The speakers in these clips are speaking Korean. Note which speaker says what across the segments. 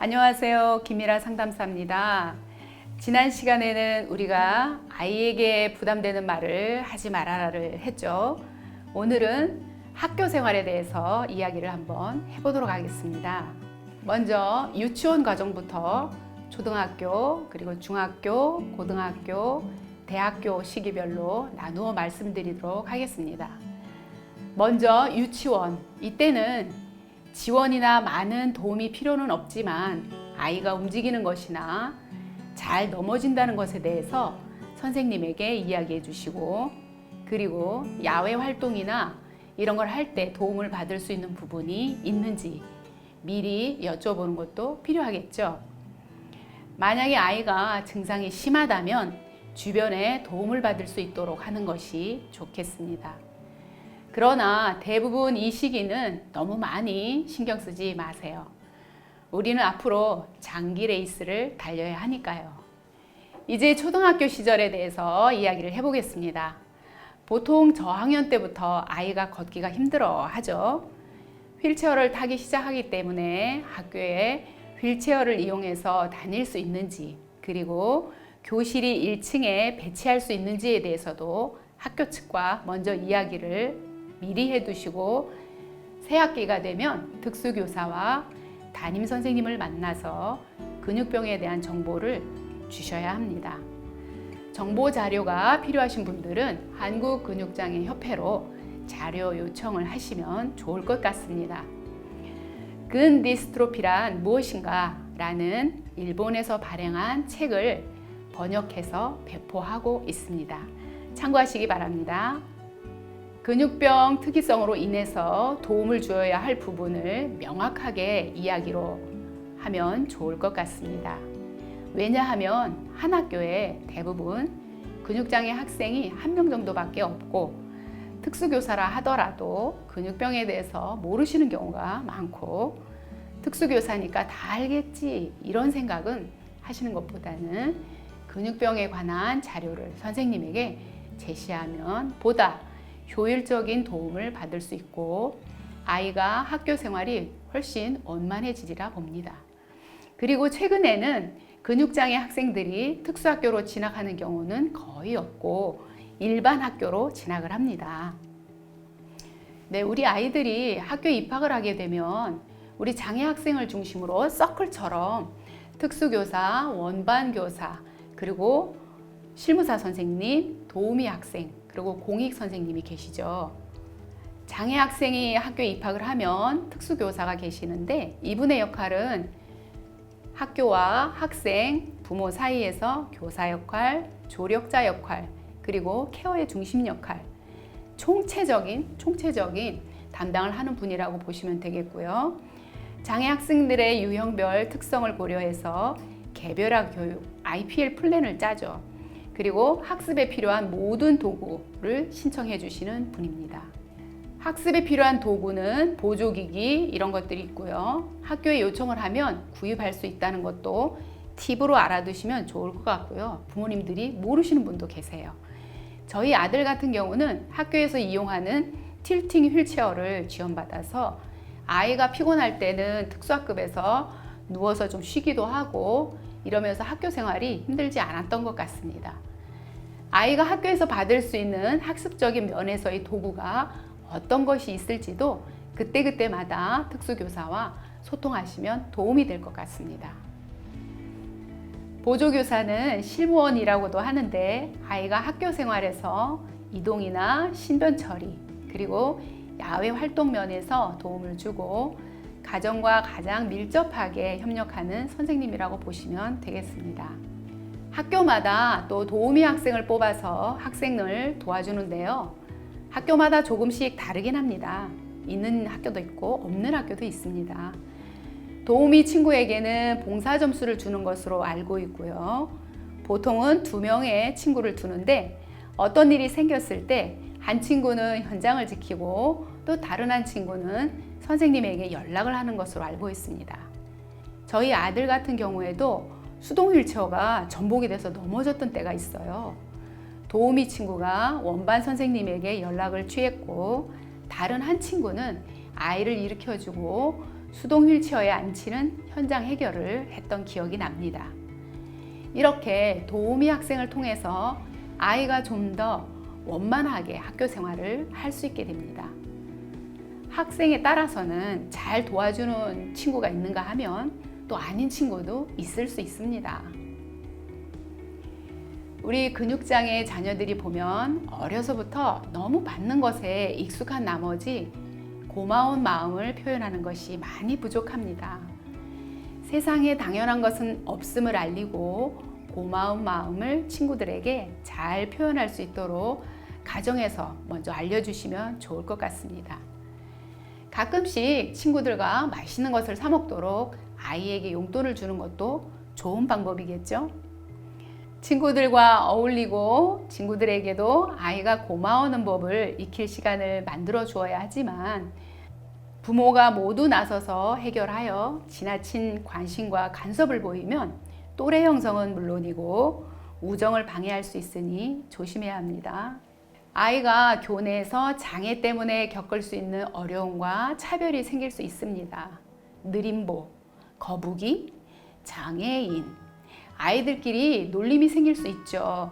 Speaker 1: 안녕하세요. 김미라 상담사입니다. 지난 시간에는 우리가 아이에게 부담되는 말을 하지 말아라를 했죠. 오늘은 학교 생활에 대해서 이야기를 한번 해보도록 하겠습니다. 먼저 유치원 과정부터 초등학교, 그리고 중학교, 고등학교, 대학교 시기별로 나누어 말씀드리도록 하겠습니다. 먼저 유치원, 이때는 지원이나 많은 도움이 필요는 없지만 아이가 움직이는 것이나 잘 넘어진다는 것에 대해서 선생님에게 이야기해 주시고, 그리고 야외 활동이나 이런 걸 할 때 도움을 받을 수 있는 부분이 있는지 미리 여쭤보는 것도 필요하겠죠. 만약에 아이가 증상이 심하다면 주변에 도움을 받을 수 있도록 하는 것이 좋겠습니다. 그러나 대부분 이 시기는 너무 많이 신경 쓰지 마세요. 우리는 앞으로 장기 레이스를 달려야 하니까요. 이제 초등학교 시절에 대해서 이야기를 해보겠습니다. 보통 저학년 때부터 아이가 걷기가 힘들어 하죠. 휠체어를 타기 시작하기 때문에 학교에 휠체어를 이용해서 다닐 수 있는지, 그리고 교실이 1층에 배치할 수 있는지에 대해서도 학교 측과 먼저 이야기를 미리 해두시고, 새학기가 되면 특수교사와 담임 선생님을 만나서 근육병에 대한 정보를 주셔야 합니다. 정보 자료가 필요하신 분들은 한국근육장애협회로 자료 요청을 하시면 좋을 것 같습니다. 근디스트로피란 무엇인가? 라는 일본에서 발행한 책을 번역해서 배포하고 있습니다. 참고하시기 바랍니다. 근육병 특이성으로 인해서 도움을 주어야 할 부분을 명확하게 이야기로 하면 좋을 것 같습니다. 왜냐하면 한 학교에 대부분 근육장애 학생이 1명 정도밖에 없고, 특수교사라 하더라도 근육병에 대해서 모르시는 경우가 많고, 특수교사니까 다 알겠지 이런 생각은 하시는 것보다는 근육병에 관한 자료를 선생님에게 제시하면 보다 효율적인 도움을 받을 수 있고 아이가 학교 생활이 훨씬 원만해지리라 봅니다. 그리고 최근에는 근육장애 학생들이 특수학교로 진학하는 경우는 거의 없고 일반 학교로 진학을 합니다. 네, 우리 아이들이 학교에 입학을 하게 되면 우리 장애 학생을 중심으로 서클처럼 특수교사, 원반교사, 그리고 실무사 선생님, 도우미 학생, 그리고 공익 선생님이 계시죠. 장애 학생이 학교에 입학을 하면 특수교사가 계시는데, 이분의 역할은 학교와 학생, 부모 사이에서 교사 역할, 조력자 역할, 그리고 케어의 중심 역할, 총체적인 담당을 하는 분이라고 보시면 되겠고요. 장애 학생들의 유형별 특성을 고려해서 개별화 교육, IPL 플랜을 짜죠. 그리고 학습에 필요한 모든 도구를 신청해 주시는 분입니다. 학습에 필요한 도구는 보조기기 이런 것들이 있고요. 학교에 요청을 하면 구입할 수 있다는 것도 팁으로 알아두시면 좋을 것 같고요. 부모님들이 모르시는 분도 계세요. 저희 아들 같은 경우는 학교에서 이용하는 틸팅 휠체어를 지원받아서 아이가 피곤할 때는 특수학급에서 누워서 좀 쉬기도 하고 이러면서 학교 생활이 힘들지 않았던 것 같습니다. 아이가 학교에서 받을 수 있는 학습적인 면에서의 도구가 어떤 것이 있을지도 그때그때마다 특수교사와 소통하시면 도움이 될 것 같습니다. 보조교사는 실무원이라고도 하는데, 아이가 학교 생활에서 이동이나 신변 처리, 그리고 야외 활동 면에서 도움을 주고 가정과 가장 밀접하게 협력하는 선생님이라고 보시면 되겠습니다. 학교마다 또 도우미 학생을 뽑아서 학생을 도와주는데요. 학교마다 조금씩 다르긴 합니다. 있는 학교도 있고 없는 학교도 있습니다. 도우미 친구에게는 봉사 점수를 주는 것으로 알고 있고요. 보통은 2명의 친구를 두는데, 어떤 일이 생겼을 때 한 친구는 현장을 지키고 또 다른 한 친구는 선생님에게 연락을 하는 것으로 알고 있습니다. 저희 아들 같은 경우에도 수동 휠체어가 전복이 돼서 넘어졌던 때가 있어요. 도우미 친구가 원반 선생님에게 연락을 취했고, 다른 한 친구는 아이를 일으켜주고 수동 휠체어에 앉히는 현장 해결을 했던 기억이 납니다. 이렇게 도우미 학생을 통해서 아이가 좀 더 원만하게 학교 생활을 할 수 있게 됩니다. 학생에 따라서는 잘 도와주는 친구가 있는가 하면 또 아닌 친구도 있을 수 있습니다. 우리 근육장애 자녀들이 보면 어려서부터 너무 받는 것에 익숙한 나머지 고마운 마음을 표현하는 것이 많이 부족합니다. 세상에 당연한 것은 없음을 알리고 고마운 마음을 친구들에게 잘 표현할 수 있도록 가정에서 먼저 알려주시면 좋을 것 같습니다. 가끔씩 친구들과 맛있는 것을 사 먹도록 아이에게 용돈을 주는 것도 좋은 방법이겠죠? 친구들과 어울리고 친구들에게도 아이가 고마워하는 법을 익힐 시간을 만들어 주어야 하지만 부모가 모두 나서서 해결하여 지나친 관심과 간섭을 보이면 또래 형성은 물론이고 우정을 방해할 수 있으니 조심해야 합니다. 아이가 교내에서 장애 때문에 겪을 수 있는 어려움과 차별이 생길 수 있습니다. 느림보, 거북이, 장애인, 아이들끼리 놀림이 생길 수 있죠.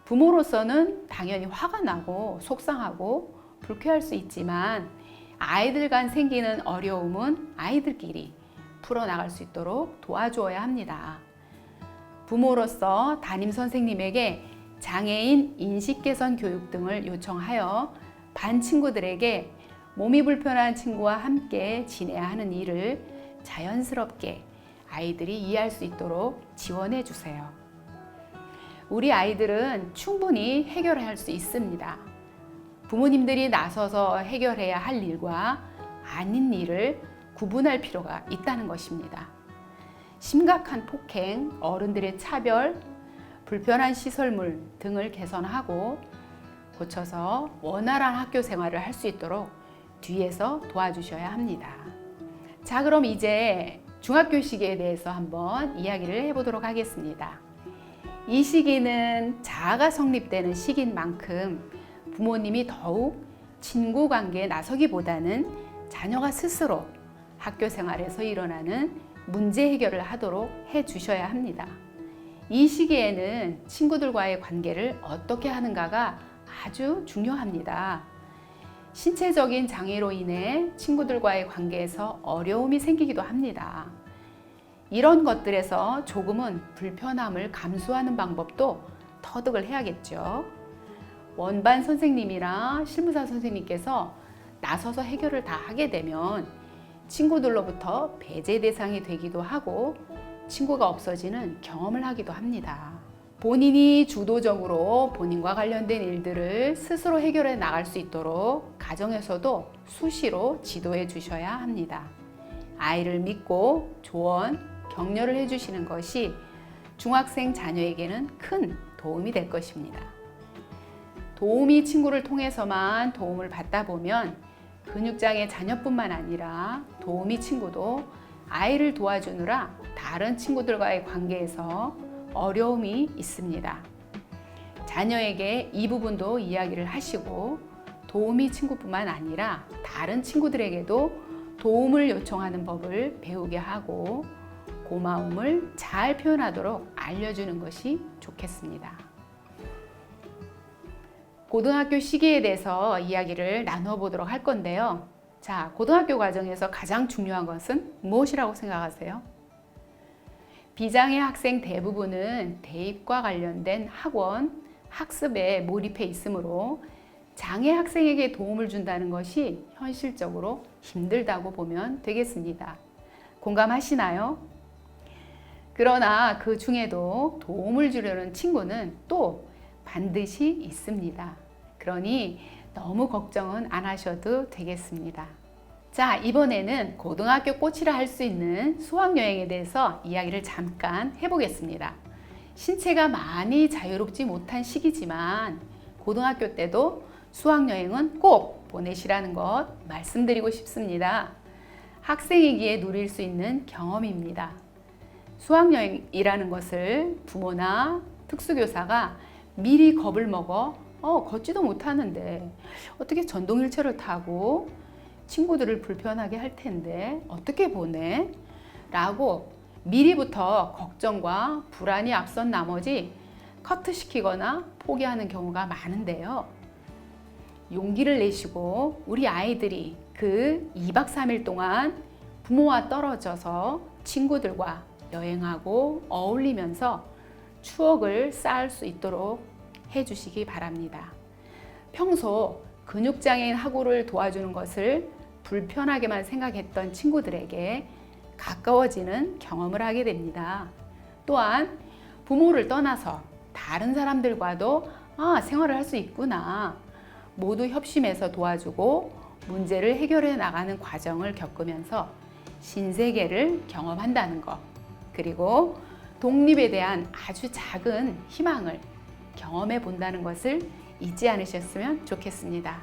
Speaker 1: 부모로서는 당연히 화가 나고 속상하고 불쾌할 수 있지만 아이들 간 생기는 어려움은 아이들끼리 풀어나갈 수 있도록 도와주어야 합니다. 부모로서 담임 선생님에게 장애인 인식 개선 교육 등을 요청하여 반 친구들에게 몸이 불편한 친구와 함께 지내야 하는 일을 자연스럽게 아이들이 이해할 수 있도록 지원해 주세요. 우리 아이들은 충분히 해결할 수 있습니다. 부모님들이 나서서 해결해야 할 일과 아닌 일을 구분할 필요가 있다는 것입니다. 심각한 폭행, 어른들의 차별, 불편한 시설물 등을 개선하고 고쳐서 원활한 학교 생활을 할 수 있도록 뒤에서 도와주셔야 합니다. 자, 그럼 이제 중학교 시기에 대해서 한번 이야기를 해보도록 하겠습니다. 이 시기는 자아가 성립되는 시기인 만큼 부모님이 더욱 친구 관계에 나서기보다는 자녀가 스스로 학교 생활에서 일어나는 문제 해결을 하도록 해 주셔야 합니다. 이 시기에는 친구들과의 관계를 어떻게 하는가가 아주 중요합니다. 신체적인 장애로 인해 친구들과의 관계에서 어려움이 생기기도 합니다. 이런 것들에서 조금은 불편함을 감수하는 방법도 터득을 해야겠죠. 원반 선생님이나 실무사 선생님께서 나서서 해결을 다 하게 되면 친구들로부터 배제 대상이 되기도 하고 친구가 없어지는 경험을 하기도 합니다. 본인이 주도적으로 본인과 관련된 일들을 스스로 해결해 나갈 수 있도록 가정에서도 수시로 지도해 주셔야 합니다. 아이를 믿고 조언, 격려를 해주시는 것이 중학생 자녀에게는 큰 도움이 될 것입니다. 도우미 친구를 통해서만 도움을 받다 보면 근육장애 자녀뿐만 아니라 도우미 친구도 아이를 도와주느라 다른 친구들과의 관계에서 어려움이 있습니다. 자녀에게 이 부분도 이야기를 하시고 도우미 친구뿐만 아니라 다른 친구들에게도 도움을 요청하는 법을 배우게 하고 고마움을 잘 표현하도록 알려주는 것이 좋겠습니다. 고등학교 시기에 대해서 이야기를 나누어 보도록 할 건데요. 자, 고등학교 과정에서 가장 중요한 것은 무엇이라고 생각하세요? 비장애 학생 대부분은 대입과 관련된 학원, 학습에 몰입해 있으므로 장애 학생에게 도움을 준다는 것이 현실적으로 힘들다고 보면 되겠습니다. 공감하시나요? 그러나 그 중에도 도움을 주려는 친구는 또 반드시 있습니다. 그러니 너무 걱정은 안 하셔도 되겠습니다. 자, 이번에는 고등학교 꽃이라 할 수 있는 수학여행에 대해서 이야기를 잠깐 해보겠습니다. 신체가 많이 자유롭지 못한 시기지만 고등학교 때도 수학여행은 꼭 보내시라는 것 말씀드리고 싶습니다. 학생이기에 누릴 수 있는 경험입니다. 수학여행이라는 것을 부모나 특수교사가 미리 겁을 먹어 걷지도 못하는데 어떻게 전동휠체어를 타고 친구들을 불편하게 할 텐데 어떻게 보내? 라고 미리부터 걱정과 불안이 앞선 나머지 커트시키거나 포기하는 경우가 많은데요. 용기를 내시고 우리 아이들이 그 2박 3일 동안 부모와 떨어져서 친구들과 여행하고 어울리면서 추억을 쌓을 수 있도록 해주시기 바랍니다. 평소 근육장애인 하구를 도와주는 것을 불편하게만 생각했던 친구들에게 가까워지는 경험을 하게 됩니다. 또한 부모를 떠나서 다른 사람들과도 생활을 할 수 있구나. 모두 협심해서 도와주고 문제를 해결해 나가는 과정을 겪으면서 신세계를 경험한다는 것, 그리고 독립에 대한 아주 작은 희망을 경험해 본다는 것을 잊지 않으셨으면 좋겠습니다.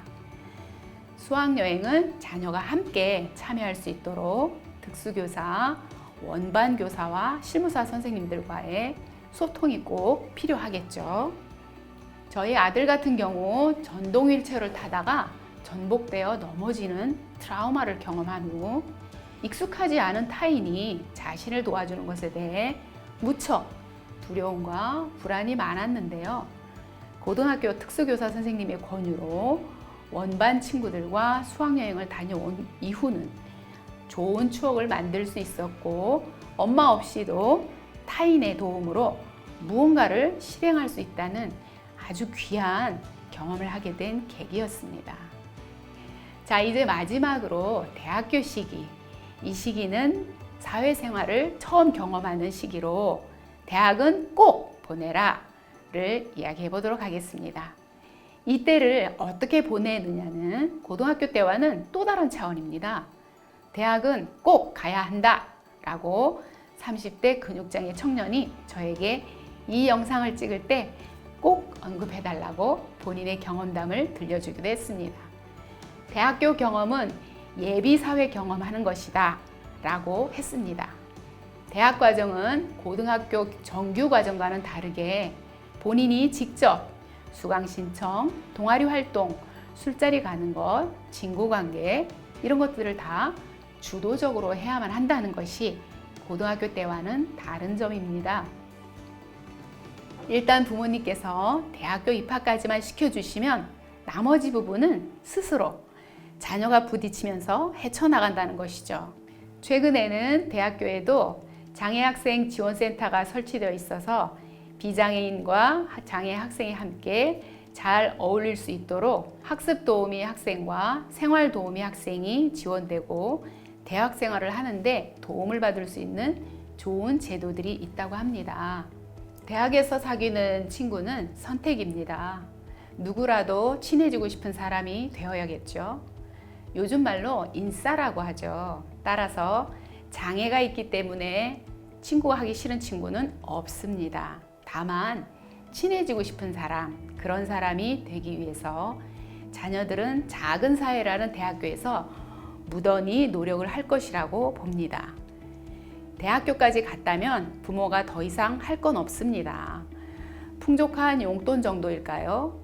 Speaker 1: 수학여행은 자녀가 함께 참여할 수 있도록 특수교사, 원반교사와 실무사 선생님들과의 소통이 꼭 필요하겠죠. 저희 아들 같은 경우 전동 휠체어를 타다가 전복되어 넘어지는 트라우마를 경험한 후 익숙하지 않은 타인이 자신을 도와주는 것에 대해 무척 두려움과 불안이 많았는데요. 고등학교 특수교사 선생님의 권유로 원반 친구들과 수학여행을 다녀온 이후는 좋은 추억을 만들 수 있었고 엄마 없이도 타인의 도움으로 무언가를 실행할 수 있다는 아주 귀한 경험을 하게 된 계기였습니다. 자, 이제 마지막으로 대학교 시기. 이 시기는 사회생활을 처음 경험하는 시기로 대학은 꼭 보내라를 이야기해 보도록 하겠습니다. 이때를 어떻게 보내느냐는 고등학교 때와는 또 다른 차원입니다. 대학은 꼭 가야 한다 라고 30대 근육장애 청년이 저에게 이 영상을 찍을 때 꼭 언급해 달라고 본인의 경험담을 들려주기도 했습니다. 대학교 경험은 예비사회 경험하는 것이다 라고 했습니다. 대학 과정은 고등학교 정규 과정과는 다르게 본인이 직접 수강 신청, 동아리 활동, 술자리 가는 것, 친구 관계 이런 것들을 다 주도적으로 해야만 한다는 것이 고등학교 때와는 다른 점입니다. 일단 부모님께서 대학교 입학까지만 시켜주시면 나머지 부분은 스스로 자녀가 부딪히면서 헤쳐나간다는 것이죠. 최근에는 대학교에도 장애학생 지원센터가 설치되어 있어서 비장애인과 장애 학생이 함께 잘 어울릴 수 있도록 학습 도우미 학생과 생활 도우미 학생이 지원되고 대학 생활을 하는데 도움을 받을 수 있는 좋은 제도들이 있다고 합니다. 대학에서 사귀는 친구는 선택입니다. 누구라도 친해지고 싶은 사람이 되어야겠죠. 요즘 말로 인싸라고 하죠. 따라서 장애가 있기 때문에 친구가 하기 싫은 친구는 없습니다. 다만 친해지고 싶은 사람, 그런 사람이 되기 위해서 자녀들은 작은 사회라는 대학교에서 무던히 노력을 할 것이라고 봅니다. 대학교까지 갔다면 부모가 더 이상 할 건 없습니다. 풍족한 용돈 정도일까요?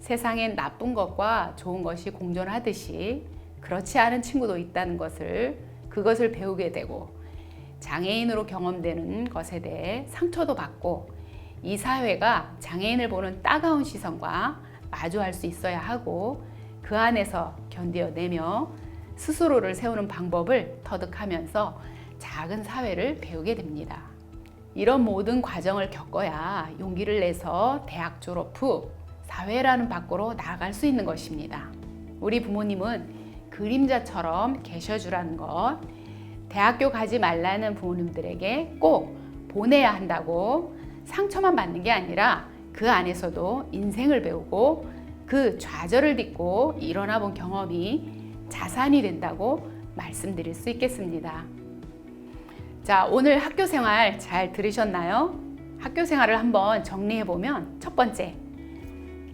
Speaker 1: 세상엔 나쁜 것과 좋은 것이 공존하듯이 그렇지 않은 친구도 있다는 그것을 배우게 되고 장애인으로 경험되는 것에 대해 상처도 받고 이 사회가 장애인을 보는 따가운 시선과 마주할 수 있어야 하고 그 안에서 견뎌내며 스스로를 세우는 방법을 터득하면서 작은 사회를 배우게 됩니다. 이런 모든 과정을 겪어야 용기를 내서 대학 졸업 후 사회라는 밖으로 나아갈 수 있는 것입니다. 우리 부모님은 그림자처럼 계셔주라는 것, 대학교 가지 말라는 부모님들에게 꼭 보내야 한다고 상처만 받는 게 아니라 그 안에서도 인생을 배우고 그 좌절을 딛고 일어나 본 경험이 자산이 된다고 말씀드릴 수 있겠습니다. 자, 오늘 학교 생활 잘 들으셨나요? 학교 생활을 한번 정리해 보면 첫 번째,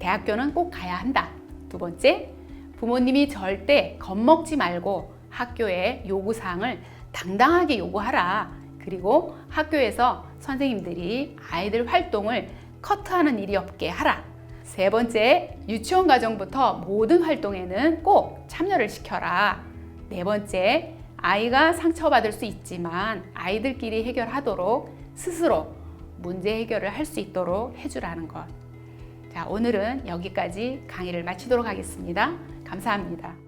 Speaker 1: 대학교는 꼭 가야 한다. 두 번째, 부모님이 절대 겁먹지 말고 학교의 요구사항을 당당하게 요구하라. 그리고 학교에서 선생님들이 아이들 활동을 커트하는 일이 없게 하라. 세 번째, 유치원 과정부터 모든 활동에는 꼭 참여를 시켜라. 네 번째, 아이가 상처받을 수 있지만 아이들끼리 해결하도록 스스로 문제 해결을 할 수 있도록 해주라는 것. 자, 오늘은 여기까지 강의를 마치도록 하겠습니다. 감사합니다.